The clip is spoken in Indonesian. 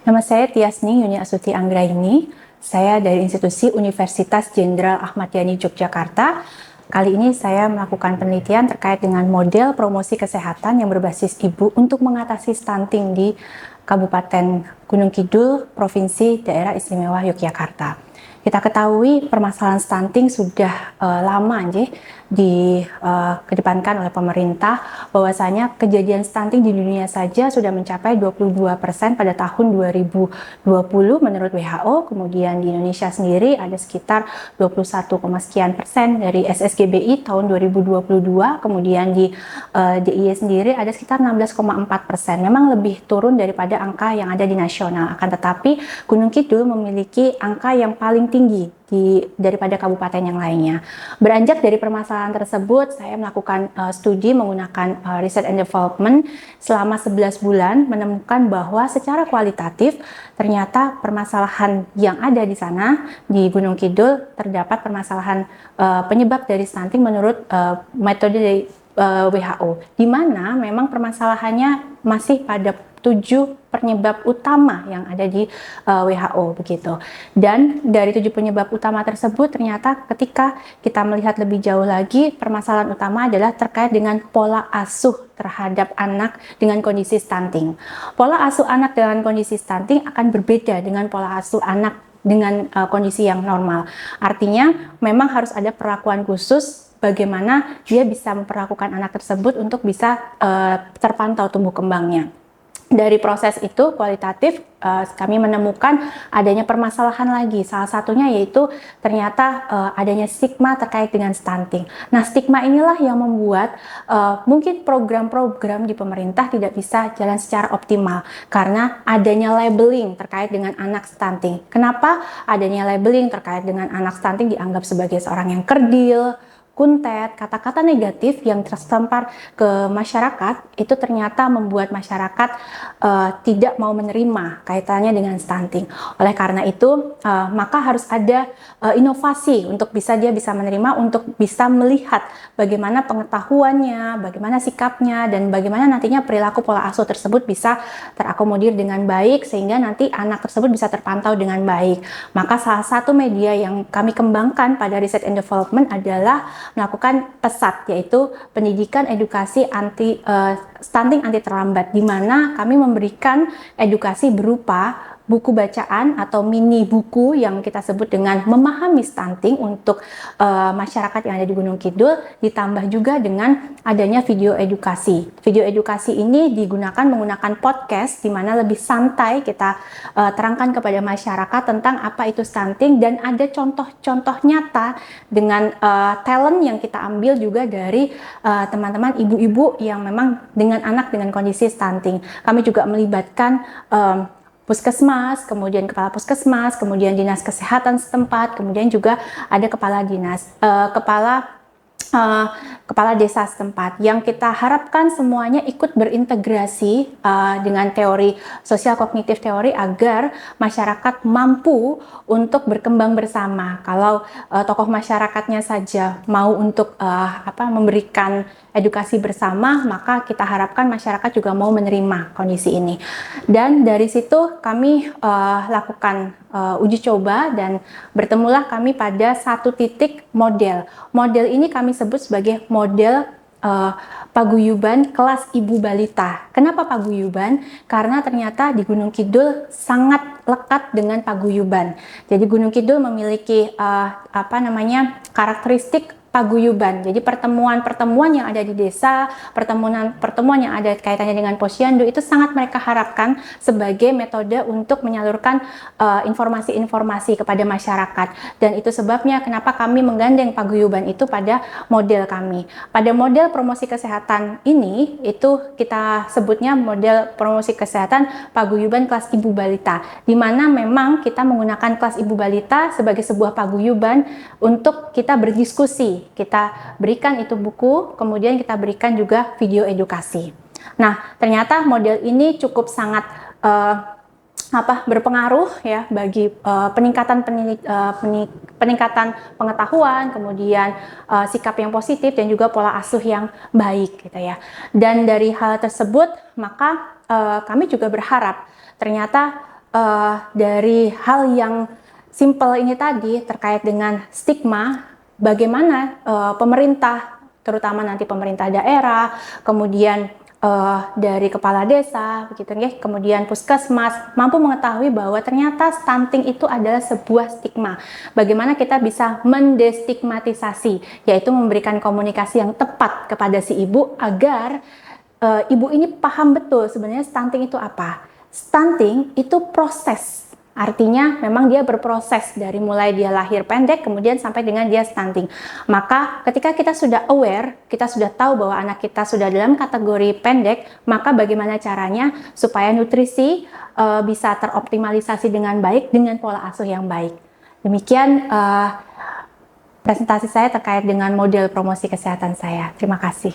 Nama saya Tiasni Yuni Astuti Anggraini. Saya dari institusi Universitas Jenderal Ahmad Yani Yogyakarta. Kali ini saya melakukan penelitian terkait dengan model promosi kesehatan yang berbasis ibu untuk mengatasi stunting di Kabupaten Gunung Kidul, Provinsi Daerah Istimewa Yogyakarta. Kita ketahui permasalahan stunting sudah lama dikedepankan oleh pemerintah, bahwasanya kejadian stunting di dunia saja sudah mencapai 22% pada tahun 2020 menurut WHO. Kemudian di Indonesia sendiri ada sekitar 21, sekian% dari SSGBI tahun 2022. Kemudian di DIY sendiri ada sekitar 16,4%. Memang lebih turun daripada angka yang ada di nasional. Akan tetapi Gunung Kidul memiliki angka yang paling tinggi daripada kabupaten yang lainnya. Beranjak dari permasalahan tersebut, saya melakukan studi menggunakan research and development selama 11 bulan, menemukan bahwa secara kualitatif ternyata permasalahan yang ada di sana di Gunung Kidul terdapat permasalahan penyebab dari stunting menurut metode dari WHO, di mana memang permasalahannya masih pada 7 penyebab utama yang ada di WHO begitu. Dan dari 7 penyebab utama tersebut ternyata ketika kita melihat lebih jauh lagi, permasalahan utama adalah terkait dengan pola asuh terhadap anak dengan kondisi stunting. Pola asuh anak dengan kondisi stunting akan berbeda dengan pola asuh anak dengan kondisi yang normal. Artinya memang harus ada perlakuan khusus bagaimana dia bisa memperlakukan anak tersebut untuk bisa terpantau tumbuh kembangnya. Dari proses itu kualitatif kami menemukan adanya permasalahan lagi. Salah satunya yaitu ternyata adanya stigma terkait dengan stunting. Nah, stigma inilah yang membuat mungkin program-program di pemerintah tidak bisa jalan secara optimal karena adanya labeling terkait dengan anak stunting. Kenapa adanya labeling terkait dengan anak stunting dianggap sebagai seorang yang kerdil, kuntet, kata-kata negatif yang tersampar ke masyarakat itu ternyata membuat masyarakat tidak mau menerima kaitannya dengan stunting. Oleh karena itu, maka harus ada inovasi untuk dia bisa menerima, untuk bisa melihat bagaimana pengetahuannya, bagaimana sikapnya, dan bagaimana nantinya perilaku pola asuh tersebut bisa terakomodir dengan baik sehingga nanti anak tersebut bisa terpantau dengan baik. Maka salah satu media yang kami kembangkan pada research and development adalah melakukan PESAT, yaitu pendidikan edukasi stunting anti terlambat, di mana kami memberikan edukasi berupa buku bacaan atau mini buku yang kita sebut dengan memahami stunting untuk masyarakat yang ada di Gunung Kidul, ditambah juga dengan adanya video edukasi. Video edukasi ini menggunakan podcast, di mana lebih santai kita terangkan kepada masyarakat tentang apa itu stunting, dan ada contoh-contoh nyata dengan talent yang kita ambil juga dari teman-teman ibu-ibu yang memang dengan anak dengan kondisi stunting. Kami juga melibatkan puskesmas, kemudian kepala puskesmas, kemudian dinas kesehatan setempat, kemudian juga ada kepala desa setempat, yang kita harapkan semuanya ikut berintegrasi dengan teori sosial kognitif teori agar masyarakat mampu untuk berkembang bersama. Kalau tokoh masyarakatnya saja mau untuk memberikan edukasi bersama, maka kita harapkan masyarakat juga mau menerima kondisi ini. Dan dari situ kami lakukan uji coba, dan bertemulah kami pada satu titik model. Model ini kami sebut sebagai model paguyuban kelas ibu balita. Kenapa paguyuban? Karena ternyata di Gunung Kidul sangat lekat dengan paguyuban. Jadi Gunung Kidul memiliki karakteristik paguyuban. Jadi pertemuan-pertemuan yang ada di desa, pertemuan yang ada kaitannya dengan posyandu itu sangat mereka harapkan sebagai metode untuk menyalurkan informasi-informasi kepada masyarakat. Dan itu sebabnya kenapa kami menggandeng paguyuban itu pada model kami. Pada model promosi kesehatan ini, itu kita sebutnya model promosi kesehatan paguyuban kelas ibu balita, di mana memang kita menggunakan kelas ibu balita sebagai sebuah paguyuban untuk kita berdiskusi. Kita berikan itu buku, kemudian kita berikan juga video edukasi. Nah, ternyata model ini cukup sangat berpengaruh ya bagi peningkatan pengetahuan, kemudian sikap yang positif, dan juga pola asuh yang baik gitu ya. Dan dari hal tersebut maka kami juga berharap ternyata dari hal yang simple ini tadi terkait dengan stigma, bagaimana pemerintah, terutama nanti pemerintah daerah, kemudian dari kepala desa, begitu ya, kemudian puskesmas mampu mengetahui bahwa ternyata stunting itu adalah sebuah stigma. Bagaimana kita bisa mendestigmatisasi, yaitu memberikan komunikasi yang tepat kepada si ibu agar ibu ini paham betul sebenarnya stunting itu apa. Stunting itu proses. Artinya memang dia berproses dari mulai dia lahir pendek kemudian sampai dengan dia stunting. Maka ketika kita sudah aware, kita sudah tahu bahwa anak kita sudah dalam kategori pendek, maka bagaimana caranya supaya nutrisi bisa teroptimalisasi dengan baik dengan pola asuh yang baik. Demikian presentasi saya terkait dengan model promosi kesehatan saya. Terima kasih.